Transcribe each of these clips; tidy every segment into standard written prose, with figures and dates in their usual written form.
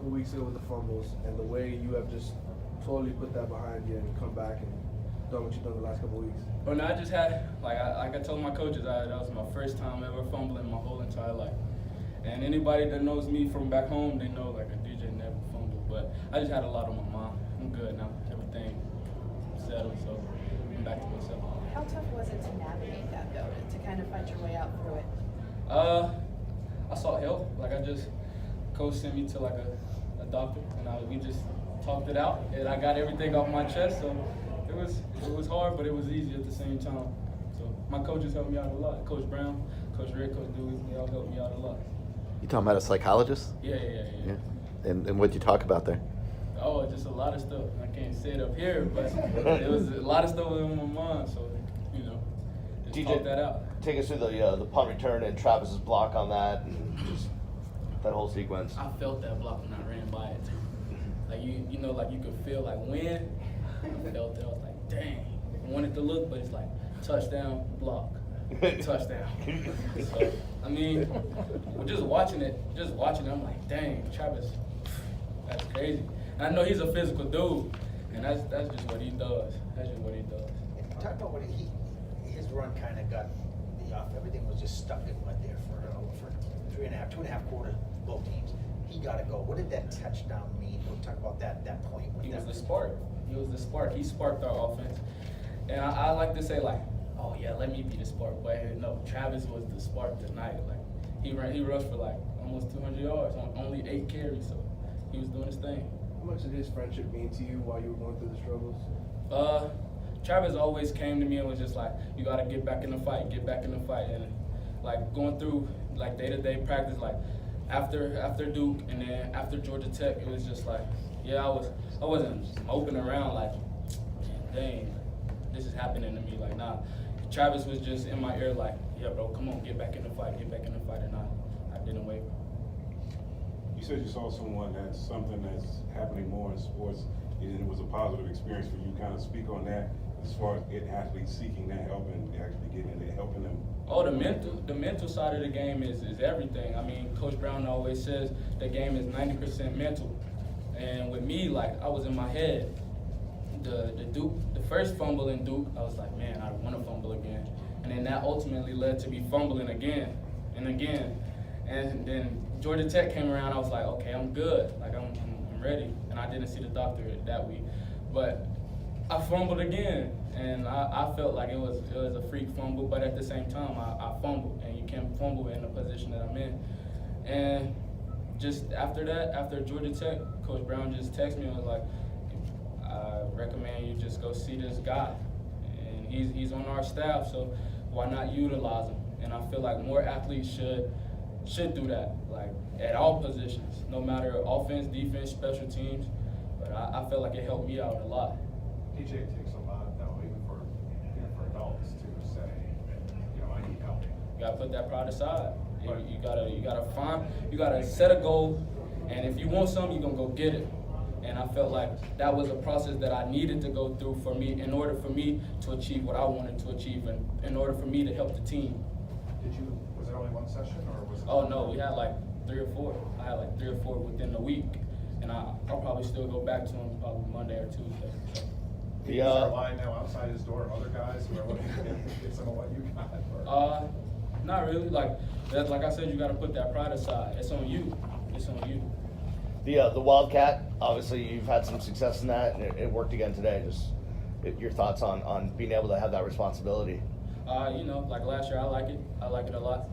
couple weeks ago with the fumbles and the way you have just totally put that behind you and come back and done what you've done the last couple weeks? Well, no, I just had, like I told my coaches, that was my first time ever fumbling my whole entire life. And anybody that knows me from back home, they know like a DJ never fumbled. But I just had a lot on my mind. I'm good now. Everything settled, so I'm back to myself. How tough was it to navigate that though, to kind of fight your way out through it? I sought help. Like coach sent me to like a doctor, and we just talked it out, and I got everything off my chest. So it was hard, but it was easy at the same time. So my coaches helped me out a lot. Coach Brown, Coach Rick, Coach Dewey, they all helped me out a lot. You talking about a psychologist? Yeah. And what'd you talk about there? Oh, just a lot of stuff. I can't say it up here, but it was a lot of stuff in my mind. So just DJ, talk that out. Take us through the punt return and Travis's block on that, and just that whole sequence. I felt that block when I ran by it too. Like you could feel like when I felt it. I was like, dang. I wanted to look, but it's like touchdown, block, touchdown. So I mean, just watching it, I'm like, dang, Travis, that's crazy. And I know he's a physical dude, and that's just what he does. That's just what he does. Talk about what his run kind of got the off. Everything was just stuck in mud there for 2.5 quarters, both teams. He got to go. What did that touchdown mean? We'll talk about that point. He was the spark. He sparked our offense. And I like to say like, oh yeah, let me be the spark. But no, Travis was the spark tonight. Like he rushed for like almost 200 yards on only 8 carries. So he was doing his thing. How much did his friendship mean to you while you were going through the struggles? Travis always came to me and was just like, you gotta get back in the fight, and like going through like day-to-day practice, like after Duke and then after Georgia Tech, it was just like, yeah, I wasn't moping around like, dang, this is happening to me. Like, nah, Travis was just in my ear like, yeah, bro, come on, get back in the fight, and I didn't waver. You said you saw something that's happening more in sports, and it was a positive experience for you. Kind of speak on that as far as athletes seeking that help and actually getting it, helping them. Oh, the mental side of the game is everything. I mean, Coach Brown always says the game is 90% mental, and with me, like I was in my head. The first fumble in Duke, I was like, man, I don't want to fumble again, and then that ultimately led to me fumbling again and again, and then Georgia Tech came around. I was like, okay, I'm good. Like I'm ready, and I didn't see the doctor that week, but I fumbled again, and I felt like it was a freak fumble, but at the same time, I fumbled, and you can't fumble in the position that I'm in. And just after that, after Georgia Tech, Coach Brown just texted me and was like, I recommend you just go see this guy, and he's on our staff, so why not utilize him? And I feel like more athletes should do that, like at all positions, no matter offense, defense, special teams. But I feel like it helped me out a lot. DJ, it takes a lot, though, even for adults to say, I need help. You gotta put that pride aside. You gotta set a goal, and if you want something, you're gonna go get it. And I felt like that was a process that I needed to go through for me, in order for me to achieve what I wanted to achieve, and in order for me to help the team. Was it only one session, or was it? Oh no, we had like 3 or 4. I had like 3 or 4 within the week, and I'll probably still go back to him probably Monday or Tuesday. So. Is there a line now outside his door of other guys who are looking to get some of what you got? Or? Not really. Like I said, you got to put that pride aside. It's on you. It's on you. The Wildcat, obviously you've had some success in that, and it worked again today. Just your thoughts on being able to have that responsibility. Like last year, I like it. I like it a lot.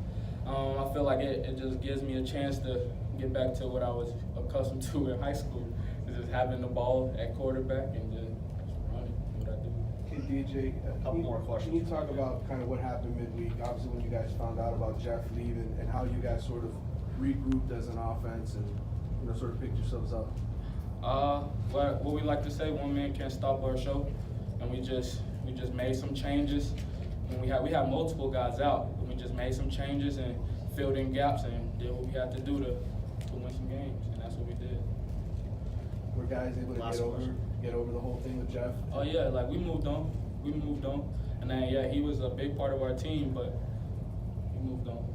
I feel like it just gives me a chance to get back to what I was accustomed to in high school, just having the ball at quarterback and just running what I do. Okay, DJ, Couple more questions. Can you talk about kind of what happened midweek, obviously when you guys found out about Jeff leaving, and how you guys sort of regrouped as an offense and sort of picked yourselves up? What we like to say, one man can't stop our show, and we just made some changes. And we have multiple guys out, but we just made some changes and filled in gaps and did what we had to do to win some games, and that's what we did. Were guys able to get over the whole thing with Jeff? Oh yeah, like we moved on, and then yeah, he was a big part of our team, but we moved on.